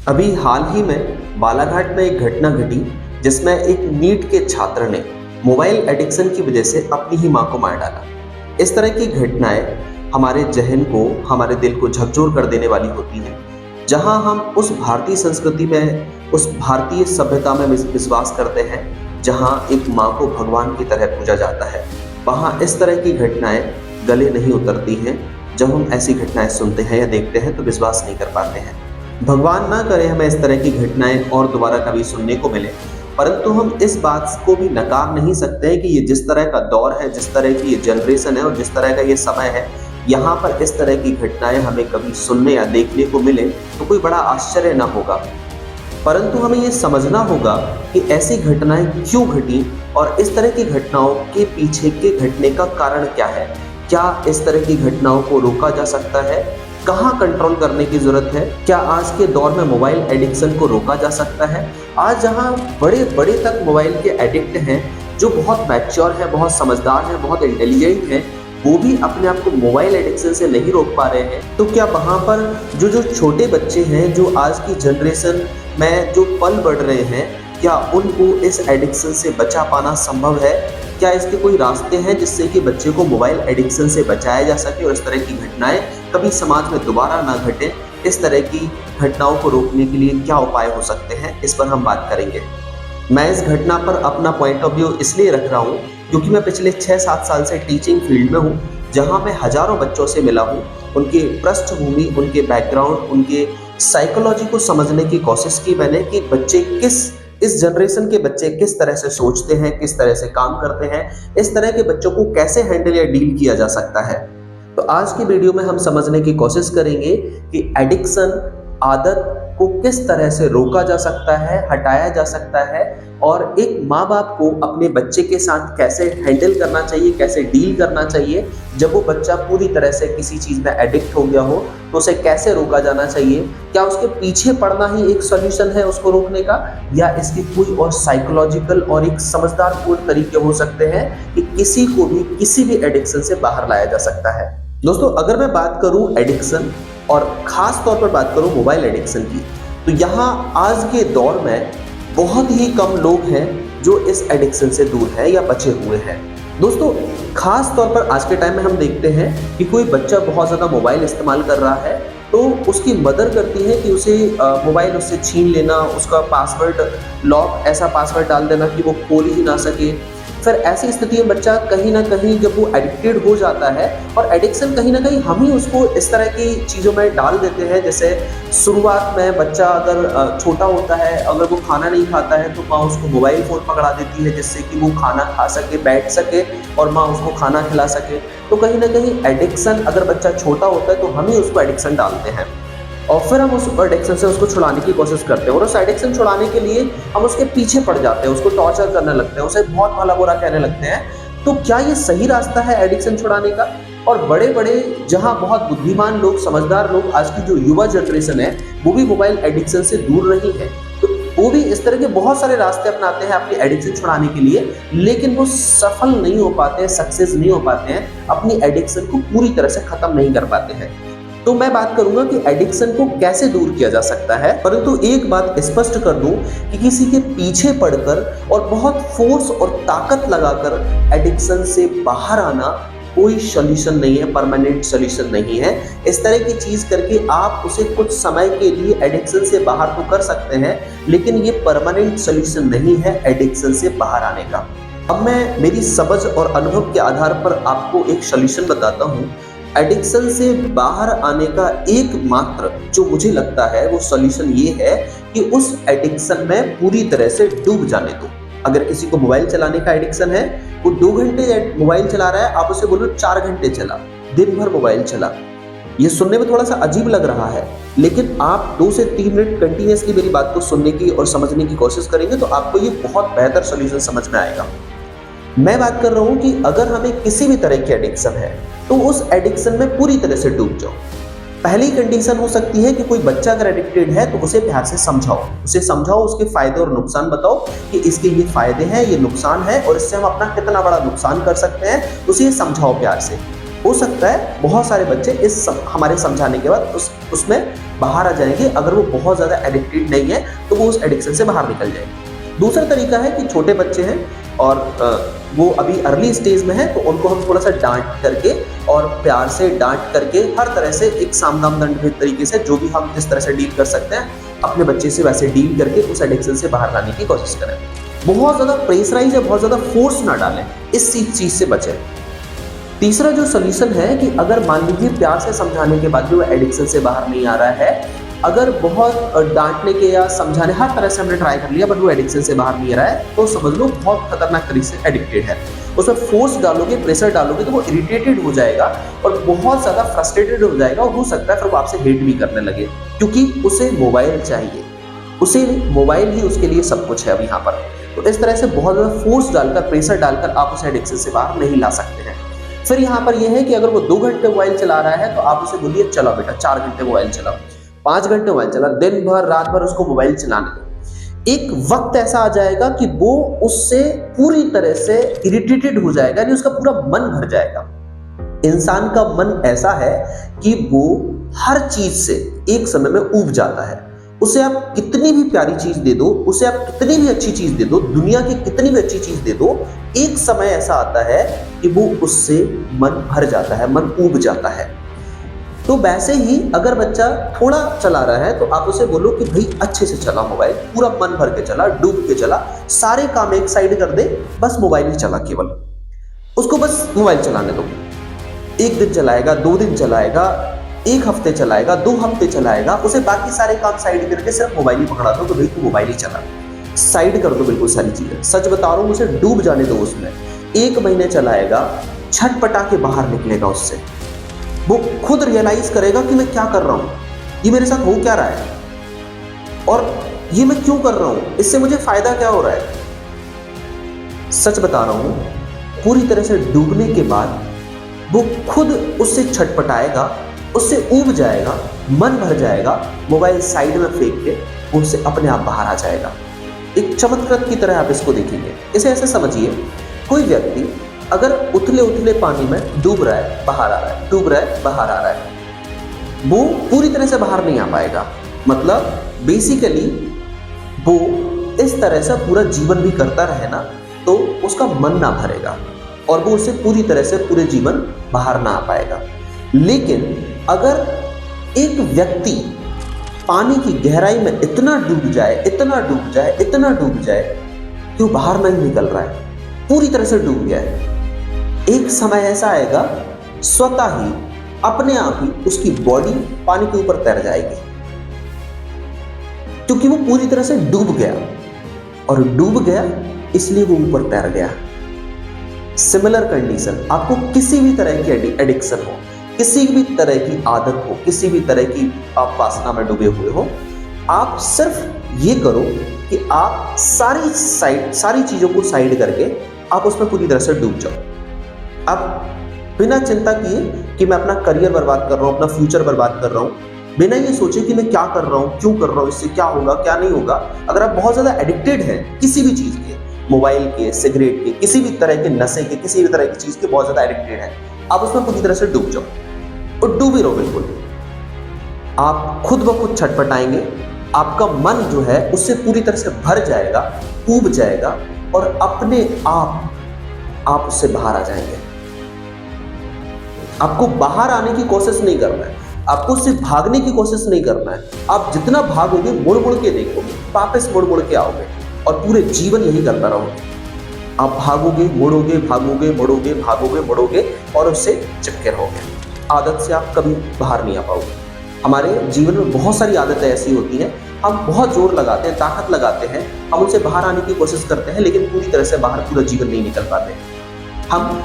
अभी हाल ही में बालाघाट में एक घटना घटी जिसमें एक नीट के छात्र ने मोबाइल एडिक्शन की वजह से अपनी ही मां को मार डाला। इस तरह की घटनाएं हमारे जहन को, हमारे दिल को झकझोर कर देने वाली होती हैं। जहां हम उस भारतीय संस्कृति में, उस भारतीय सभ्यता में विश्वास करते हैं, जहां एक मां को भगवान की तरह पूजा जाता है, वहां इस तरह की घटनाएं गले नहीं उतरती हैं। जब हम ऐसी घटनाएं सुनते हैं या देखते हैं तो विश्वास नहीं कर पाते हैं। भगवान ना करे हमें इस तरह की घटनाएं और दोबारा कभी सुनने को मिले, परंतु हम इस बात को भी नकार नहीं सकते हैं कि ये जिस तरह का दौर है, जिस तरह की ये जनरेशन है और जिस तरह का ये समय है, यहाँ पर इस तरह की घटनाएं हमें कभी सुनने या देखने को मिले तो कोई बड़ा आश्चर्य ना होगा। परंतु हमें ये समझना होगा कि ऐसी घटनाएं क्यों घटी और इस तरह की घटनाओं के पीछे के घटने का कारण क्या है। क्या इस तरह की घटनाओं को रोका जा सकता है? कहाँ कंट्रोल करने की जरूरत है? क्या आज के दौर में मोबाइल एडिक्शन को रोका जा सकता है? आज जहाँ बड़े बड़े तक मोबाइल के एडिक्ट हैं, जो बहुत मैच्योर हैं, बहुत समझदार हैं, बहुत इंटेलिजेंट हैं, वो भी अपने आप को मोबाइल एडिक्शन से नहीं रोक पा रहे हैं, तो क्या वहाँ पर जो छोटे बच्चे हैं, जो आज की जनरेशन में जो पल बढ़ रहे हैं, क्या उनको इस एडिक्शन से बचा पाना संभव है? क्या इसके कोई रास्ते हैं जिससे कि बच्चे को मोबाइल एडिक्शन से बचाया जा सके और इस तरह की घटनाएं कभी समाज में दोबारा ना घटे? इस तरह की घटनाओं को रोकने के लिए क्या उपाय हो सकते हैं, इस पर हम बात करेंगे। मैं इस घटना पर अपना पॉइंट ऑफ व्यू इसलिए रख रहा हूँ क्योंकि मैं पिछले 6-7 साल से टीचिंग फील्ड में हूँ, जहाँ मैं हजारों बच्चों से मिला हूँ। उनके पृष्ठभूमि, उनके बैकग्राउंड, उनके साइकोलॉजी को समझने की कोशिश की मैंने कि बच्चे इस जनरेशन के बच्चे किस तरह से सोचते हैं, किस तरह से काम करते हैं, इस तरह के बच्चों को कैसे हैंडल या डील किया जा सकता है। तो आज की वीडियो में हम समझने की कोशिश करेंगे कि एडिक्शन, आदत को किस तरह से रोका जा सकता है, हटाया जा सकता है और एक माँ बाप को अपने बच्चे के साथ कैसे हैंडल करना चाहिए, कैसे डील करना चाहिए। जब वो बच्चा पूरी तरह से किसी चीज़ में एडिक्ट हो गया हो तो उसे कैसे रोका जाना चाहिए? क्या उसके पीछे पड़ना ही एक सॉल्यूशन है उसको रोकने का, या इसके कोई और साइकोलॉजिकल और एक समझदार पूर्ण तरीके हो सकते हैं कि किसी को भी किसी भी एडिक्शन से बाहर लाया जा सकता है? दोस्तों, अगर मैं बात करूं एडिक्शन और खास तौर पर बात करूं मोबाइल एडिक्शन की, तो यहाँ आज के दौर में बहुत ही कम लोग हैं जो इस एडिक्शन से दूर है या बचे हुए हैं। दोस्तों, खास तौर पर आज के टाइम में हम देखते हैं कि कोई बच्चा बहुत ज़्यादा मोबाइल इस्तेमाल कर रहा है तो उसकी मदर करती है कि उसे मोबाइल उससे छीन लेना, उसका पासवर्ड लॉक ऐसा पासवर्ड डाल देना कि वो खोल ही ना सके। फिर ऐसी स्थिति में बच्चा कहीं ना कहीं जब वो एडिक्टेड हो जाता है, और एडिक्शन कहीं ना कहीं हम ही उसको इस तरह की चीज़ों में डाल देते हैं। जैसे शुरुआत में बच्चा अगर छोटा होता है, अगर वो खाना नहीं खाता है तो माँ उसको मोबाइल फ़ोन पकड़ा देती है जिससे कि वो खाना खा सके, बैठ सके और माँ उसको खाना खिला सके। तो कहीं ना कहीं एडिक्शन, अगर बच्चा छोटा होता है तो हम ही उसको एडिक्शन डालते हैं और फिर हम उस एडिक्शन से उसको छुड़ाने की कोशिश करते हैं, और उस एडिक्शन छुड़ाने के लिए हम उसके पीछे पड़ जाते हैं, उसको टॉर्चर करने लगते हैं, उसे बहुत भला बुरा कहने लगते हैं। तो क्या ये सही रास्ता है एडिक्शन छुड़ाने का? और बड़े बड़े जहां बहुत बुद्धिमान लोग, समझदार लोग, आज की जो युवा जनरेशन है वो भी मोबाइल एडिक्शन से दूर रही है, तो वो भी इस तरह के बहुत सारे रास्ते अपनाते हैं अपनी एडिक्शन छुड़ाने के लिए, लेकिन वो सफल नहीं हो पाते हैं, सक्सेस नहीं हो पाते हैं, अपनी एडिक्शन को पूरी तरह से खत्म नहीं कर पाते हैं। तो मैं बात करूंगा कि एडिक्शन को कैसे दूर किया जा सकता है, परंतु एक बात स्पष्ट कर दूं कि किसी के पीछे पड़कर और बहुत फोर्स और ताकत लगाकर एडिक्शन से बाहर आना कोई सॉल्यूशन नहीं है, परमानेंट सॉल्यूशन नहीं है। इस तरह की चीज करके आप उसे कुछ समय के लिए एडिक्शन से बाहर तो कर सकते हैं, लेकिन ये परमानेंट सॉल्यूशन नहीं है एडिक्शन से बाहर आने का। अब मैं मेरी समझ और अनुभव के आधार पर आपको एक सॉल्यूशन बताता हूँ। एडिक्शन से बाहर आने का एकमात्र जो मुझे लगता है वो सॉल्यूशन ये है कि उस एडिक्शन में पूरी तरह से डूब जाने दो। अगर किसी को मोबाइल चलाने का एडिक्शन है, वो 2 घंटे मोबाइल चला रहा है, आप उसे बोलो 4 घंटे चला, दिन भर मोबाइल चला। ये सुनने में थोड़ा सा अजीब लग रहा है, लेकिन आप 2 से 3 मिनट कंटिन्यूसली मेरी बात को सुनने की और समझने की कोशिश करेंगे तो आपको ये बहुत बेहतर सॉल्यूशन समझ में आएगा। मैं बात कर रहा हूँ कि अगर हमें किसी भी तरह की एडिक्शन है तो उस एडिक्शन में पूरी तरह से डूब जाओ। पहली कंडीशन हो सकती है कि कोई बच्चा अगर एडिक्टेड है तो उसे प्यार से समझाओ, उसके फायदे और नुकसान बताओ कि इसके ये फायदे हैं, ये नुकसान है और इससे हम अपना कितना बड़ा नुकसान कर सकते हैं, उसे समझाओ प्यार से। हो सकता है बहुत सारे बच्चे हमारे समझाने के बाद उसमें बाहर आ जाएंगे। अगर वो बहुत ज़्यादा एडिक्टेड नहीं है तो वो उस एडिक्शन से बाहर निकल जाएंगे। दूसरा तरीका है कि छोटे बच्चे हैं और वो अभी अर्ली स्टेज में है, तो उनको हम थोड़ा सा डांट करके और प्यार से डांट करके हर तरह से एक साम दाम दंड भेद तरीके से जो भी हम जिस तरह से डील कर सकते हैं अपने बच्चे से वैसे डील करके उस एडिक्शन से बाहर लाने की कोशिश करें। बहुत ज़्यादा प्रेशराइज या बहुत ज़्यादा फोर्स ना डालें, इस चीज़ से बचें। तीसरा जो सोल्यूशन है कि अगर मान लीजिए प्यार से समझाने के बाद भी वो एडिक्शन से बाहर नहीं आ रहा है, अगर बहुत डांटने के या समझाने हर तरह से हमने ट्राई कर लिया बट वो एडिक्शन से बाहर नहीं आ रहा है, तो समझ लो बहुत खतरनाक तरीके से एडिक्टेड है। उसमें फोर्स डालोगे, प्रेशर डालोगे तो वो इरिटेटेड हो जाएगा और बहुत ज़्यादा फ्रस्ट्रेटेड हो जाएगा और हो सकता है फिर वो आपसे हेट भी करने लगे, क्योंकि उसे मोबाइल चाहिए, उसे मोबाइल ही उसके लिए सब कुछ है अब यहाँ पर। तो इस तरह से बहुत ज़्यादा फोर्स डालकर, प्रेशर डालकर आप उसे एडिक्शन से बाहर नहीं ला सकते हैं। फिर यहाँ पर यह है कि अगर वो 2 घंटे मोबाइल चला रहा है तो आप उसे बोलिए चलो बेटा 4 घंटे मोबाइल चलाओ, 5 घंटे मोबाइल चला, दिन भर रात भर उसको मोबाइल चलाने दो। एक वक्त ऐसा आ जाएगा कि वो उससे पूरी तरह से इरिटेटेड हो जाएगा, यानी उसका पूरा मन भर जाएगा। इंसान का मन ऐसा है कि वो हर चीज से एक समय में ऊब जाता है। उसे आप कितनी भी प्यारी चीज दे दो, उसे आप कितनी भी अच्छी चीज दे दो, दुनिया की कितनी भी अच्छी चीज दे दो, एक समय ऐसा आता है कि वो उससे मन भर जाता है, मन ऊब जाता है। तो वैसे ही अगर बच्चा थोड़ा चला रहा है तो आप उसे बोलो कि भाई अच्छे से चला मोबाइल, पूरा मन भर के चला, डूब के चला, सारे काम एक साइड कर दे, बस मोबाइल ही चला, केवल उसको बस मोबाइल चलाने दो। 1 दिन चलाएगा, 2 दिन चलाएगा, 1 हफ्ते चलाएगा, 2 हफ्ते चलाएगा, उसे बाकी सारे काम साइड करके सिर्फ मोबाइल ही पकड़ा दो कि भाई तू मोबाइल ही चला, साइड कर दो बिल्कुल सारी चीजें। सच बता रहा हूँ, उसे डूब जाने दो उसमें। 1 महीने चलाएगा, छटपटा के बाहर निकलेगा उससे, वो खुद रियलाइज करेगा कि मैं क्या कर रहा हूँ, ये मेरे साथ हो क्या रहा है और ये मैं क्यों कर रहा हूँ, इससे मुझे फायदा क्या हो रहा है। सच बता रहा हूँ, पूरी तरह से डूबने के बाद वो खुद उससे छटपटाएगा, उससे ऊब जाएगा, मन भर जाएगा, मोबाइल साइड में फेंक के वो उससे अपने आप बाहर आ जाएगा। एक चमत्कार की तरह आप इसको देखेंगे। इसे ऐसे समझिए, कोई व्यक्ति अगर उथले उथले पानी में डूब रहा है, बाहर आ रहा है, डूब रहा है, बाहर आ रहा है, वो पूरी तरह से बाहर नहीं आ पाएगा। मतलब बेसिकली वो इस तरह से पूरा जीवन भी करता रहे ना तो उसका मन ना भरेगा और वो उससे पूरी तरह से पूरे जीवन बाहर ना आ पाएगा। लेकिन अगर एक व्यक्ति पानी की गहराई में इतना डूब जाए, इतना डूब जाए, इतना डूब जाए कि वो बाहर नहीं निकल रहा है, पूरी तरह से डूब गया है, एक समय ऐसा आएगा स्वतः ही अपने आप ही उसकी बॉडी पानी के ऊपर तैर जाएगी, क्योंकि वो पूरी तरह से डूब गया और डूब गया इसलिए वो ऊपर तैर गया। सिमिलर कंडीशन, आपको किसी भी तरह की एडिक्शन हो, किसी भी तरह की आदत हो, किसी भी तरह की आप वासना में डूबे हुए हो, आप सिर्फ ये करो कि आप सारी चीजों को साइड करके आप उसमें पूरी तरह से डूब जाओ। आप बिना चिंता किए कि मैं अपना करियर बर्बाद कर रहा हूँ, अपना फ्यूचर बर्बाद कर रहा हूँ, बिना ये सोचे कि मैं क्या कर रहा हूँ, क्यों कर रहा हूँ, इससे क्या होगा क्या नहीं होगा। अगर आप बहुत ज्यादा एडिक्टेड हैं किसी भी चीज के, मोबाइल के, सिगरेट के, किसी भी तरह के नशे के, किसी भी तरह की चीज के बहुत ज्यादा एडिक्टेड हैं, आप उसमें पूरी तरह से डूब जाओ और डूबे रहो बिल्कुल। आप खुद ब खुद छटपटाएंगे, आपका मन जो है उससे पूरी तरह से भर जाएगा, ऊब जाएगा और अपने आप उससे बाहर आ जाएंगे। आपको बाहर आने की कोशिश नहीं करना है, आपको उससे भागने की कोशिश नहीं करना है। आप जितना भागोगे, मुड़ मुड़ के देखोगे, वापस मुड़ मुड़ के आओगे और पूरे जीवन यही करता रहोगे। आप भागोगे, मुड़ोगे, भागोगे, मुड़ोगे, भागोगे, मुड़ोगे और उससे चिपके रहोगे। आदत से आप कभी बाहर नहीं आ पाओगे। हमारे जीवन में बहुत सारी आदतें ऐसी होती हैं, हम बहुत जोर लगाते हैं, ताकत लगाते हैं, हम उनसे बाहर आने की कोशिश करते हैं, लेकिन पूरी तरह से बाहर पूरा जीवन नहीं निकल पाते। हम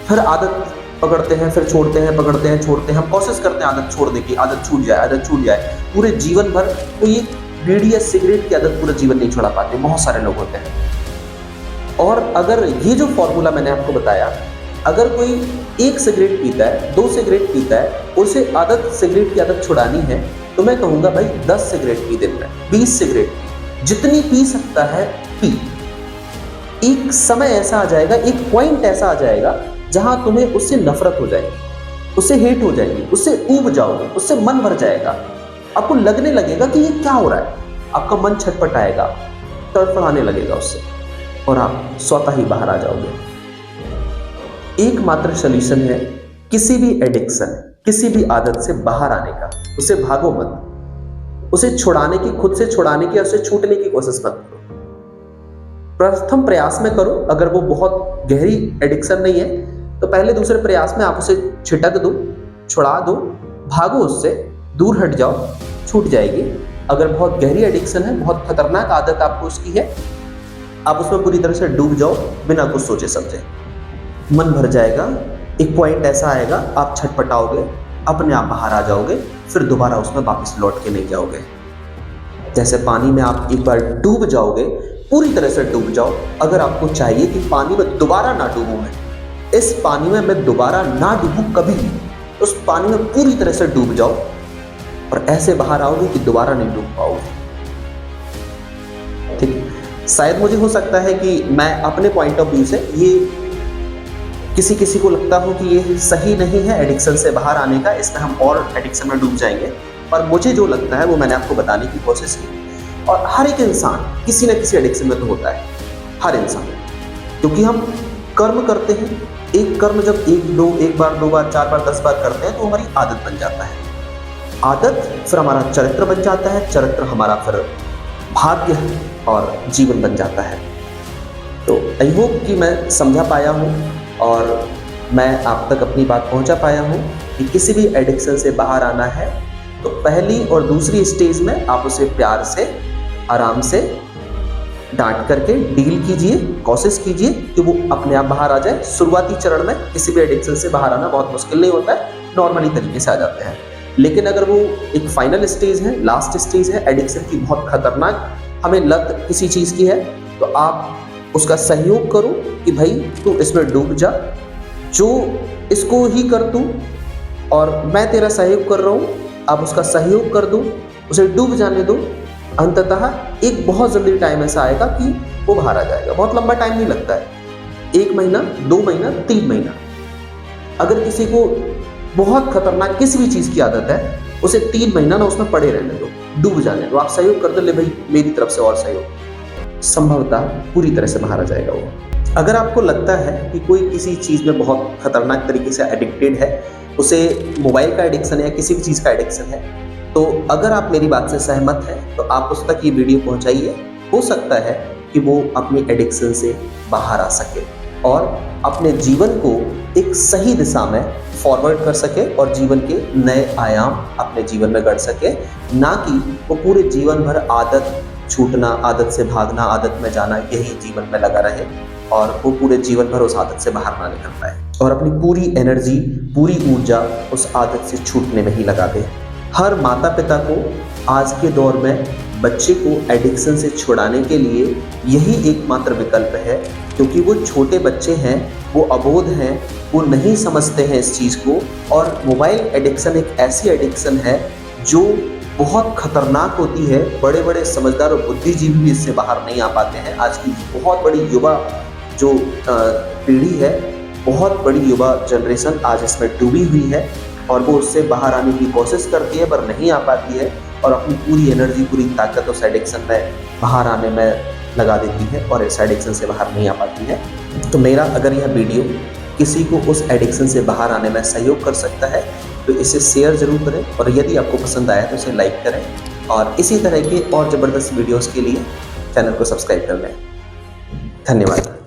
फिर आदत पकड़ते हैं, फिर छोड़ते हैं, पकड़ते हैं, छोड़ते हैं, हम कोशिश करते हैं आदत छोड़ने की, आदत छूट जाए, आदत छूट जाए, पूरे जीवन भर। तो ये बीड़ी या सिगरेट की आदत पूरा जीवन नहीं छोड़ा पाते, बहुत सारे लोग होते हैं। और अगर ये जो फॉर्मूला मैंने आपको बताया, अगर कोई 1 सिगरेट पीता है, 2 सिगरेट पीता है, उसे सिगरेट की आदत छुड़ानी है, तो मैं कहूँगा भाई 10 सिगरेट पी दिन में, 20 सिगरेट पी, जितनी पी सकता है पी। एक समय ऐसा आ जाएगा, एक पॉइंट ऐसा आ जाएगा जहां तुम्हें उससे नफरत हो जाएगी, उससे हेट हो जाएगी, उससे ऊब जाओगे, उससे मन भर जाएगा। आपको लगने लगेगा कि ये क्या हो रहा है, आपका मन छटपटाएगा, तड़फड़ाने लगेगा उससे, और आप स्वतः ही बाहर आ जाओगे। एकमात्र सॉल्यूशन है किसी भी एडिक्शन, किसी भी आदत से बाहर आने का। उसे भागो मत, उसे छुड़ाने की, खुद से छुड़ाने की, उसे छूटने की कोशिश मत करो। प्रथम प्रयास में करो। अगर वो बहुत गहरी एडिक्शन नहीं है तो पहले दूसरे प्रयास में आप उसे छिटक दो, छुड़ा दो, भागो उससे, दूर हट जाओ, छूट जाएगी। अगर बहुत गहरी एडिक्शन है, बहुत खतरनाक आदत आपको उसकी है, आप उसमें पूरी तरह से डूब जाओ बिना कुछ सोचे समझे। मन भर जाएगा, एक पॉइंट ऐसा आएगा, आप छटपटाओगे, अपने आप बाहर आ जाओगे, फिर दोबारा उसमें वापस लौट के नहीं जाओगे। जैसे पानी में आप एक बार डूब जाओगे, पूरी तरह से डूब जाओ। अगर आपको चाहिए कि पानी में दोबारा ना डूबूं, मैं इस पानी में मैं दोबारा ना डूबूं कभी भी, उस पानी में पूरी तरह से डूब जाओ और ऐसे बाहर आओगे कि दोबारा नहीं डूब पाओगे। ठीक, शायद मुझे हो सकता है कि मैं अपने पॉइंट ऑफ व्यू से ये किसी किसी को लगता हो कि ये सही नहीं है एडिक्शन से बाहर आने का, इसमें हम और एडिक्शन में डूब जाएंगे, पर मुझे जो लगता है वो मैंने आपको बताने की कोशिश की। और हर एक इंसान किसी न किसी एडिक्शन में तो होता है, हर इंसान, क्योंकि हम कर्म करते हैं। एक कर्म जब एक बार, दो बार, 4 बार, 10 बार करते हैं तो हमारी आदत बन जाता है। आदत फिर हमारा चरित्र बन जाता है, चरित्र हमारा फिर भाग्य और जीवन बन जाता है। तो आई होप कि मैं समझा पाया हूँ और मैं आप तक अपनी बात पहुँचा पाया हूँ कि किसी भी एडिक्शन से बाहर आना है तो पहली और दूसरी स्टेज में आप उसे प्यार से, आराम से, डांट करके डील कीजिए, कोशिश कीजिए कि वो अपने आप बाहर आ जाए। शुरुआती चरण में किसी भी एडिक्शन से बाहर आना बहुत मुश्किल नहीं होता है, नॉर्मली तरीके से आ जाते हैं। लेकिन अगर वो एक फाइनल स्टेज है, लास्ट स्टेज है एडिक्शन की, बहुत खतरनाक, हमें लत किसी चीज़ की है, तो आप उसका सहयोग करो कि भाई तू इसमें डूब जा, जो इसको ही कर तू और मैं तेरा सहयोग कर रहा हूँ, आप उसका सहयोग कर दो, उसे डूब जाने दो। अंततः एक बहुत जल्दी टाइम ऐसा आएगा कि वो बाहर आ जाएगा। बहुत लंबा टाइम नहीं लगता है, 1 महीना, 2 महीना, 3 महीना। अगर किसी को बहुत खतरनाक किसी भी चीज़ की आदत है, उसे 3 महीना ना उसमें पड़े रहने दो, डूब जाने दो, आप सहयोग कर दो, ले भाई मेरी तरफ से और सहयोग, संभवतः पूरी तरह से बाहर आ जाएगा वो। अगर आपको लगता है कि कोई किसी चीज़ में बहुत खतरनाक तरीके से एडिक्टेड है, उसे मोबाइल का एडिक्शन है या किसी भी चीज़ का एडिक्शन है, तो अगर आप मेरी बात से सहमत हैं तो आप उस तक ये वीडियो पहुंचाइए। हो सकता है कि वो अपनी एडिक्शन से बाहर आ सके और अपने जीवन को एक सही दिशा में फॉरवर्ड कर सके और जीवन के नए आयाम अपने जीवन में गढ़ सके, ना कि वो पूरे जीवन भर आदत छूटना, आदत से भागना, आदत में जाना, यही जीवन में लगा रहे और वो पूरे जीवन भर उस आदत से बाहर ना निकल पाए और अपनी पूरी एनर्जी, पूरी ऊर्जा उस आदत से छूटने में ही लगा दे। हर माता पिता को आज के दौर में बच्चे को एडिक्शन से छुड़ाने के लिए यही एकमात्र विकल्प है, क्योंकि वो छोटे बच्चे हैं, वो अबोध हैं, वो नहीं समझते हैं इस चीज़ को। और मोबाइल एडिक्शन एक ऐसी एडिक्शन है जो बहुत खतरनाक होती है। बड़े बड़े समझदार और बुद्धिजीवी भी इससे बाहर नहीं आ पाते हैं। आज की बहुत बड़ी युवा जो पीढ़ी है, बहुत बड़ी युवा जनरेशन आज इसमें डूबी हुई है और वो उससे बाहर आने की कोशिश करती है पर नहीं आ पाती है और अपनी पूरी एनर्जी, पूरी ताकत उस एडिक्शन में बाहर आने में लगा देती है और इस एडिक्शन से बाहर नहीं आ पाती है। तो मेरा अगर यह वीडियो किसी को उस एडिक्शन से बाहर आने में सहयोग कर सकता है तो इसे शेयर जरूर करें और यदि आपको पसंद आया तो इसे लाइक करें और इसी तरह के और ज़बरदस्त वीडियोज़ के लिए चैनल को सब्सक्राइब कर लें। धन्यवाद।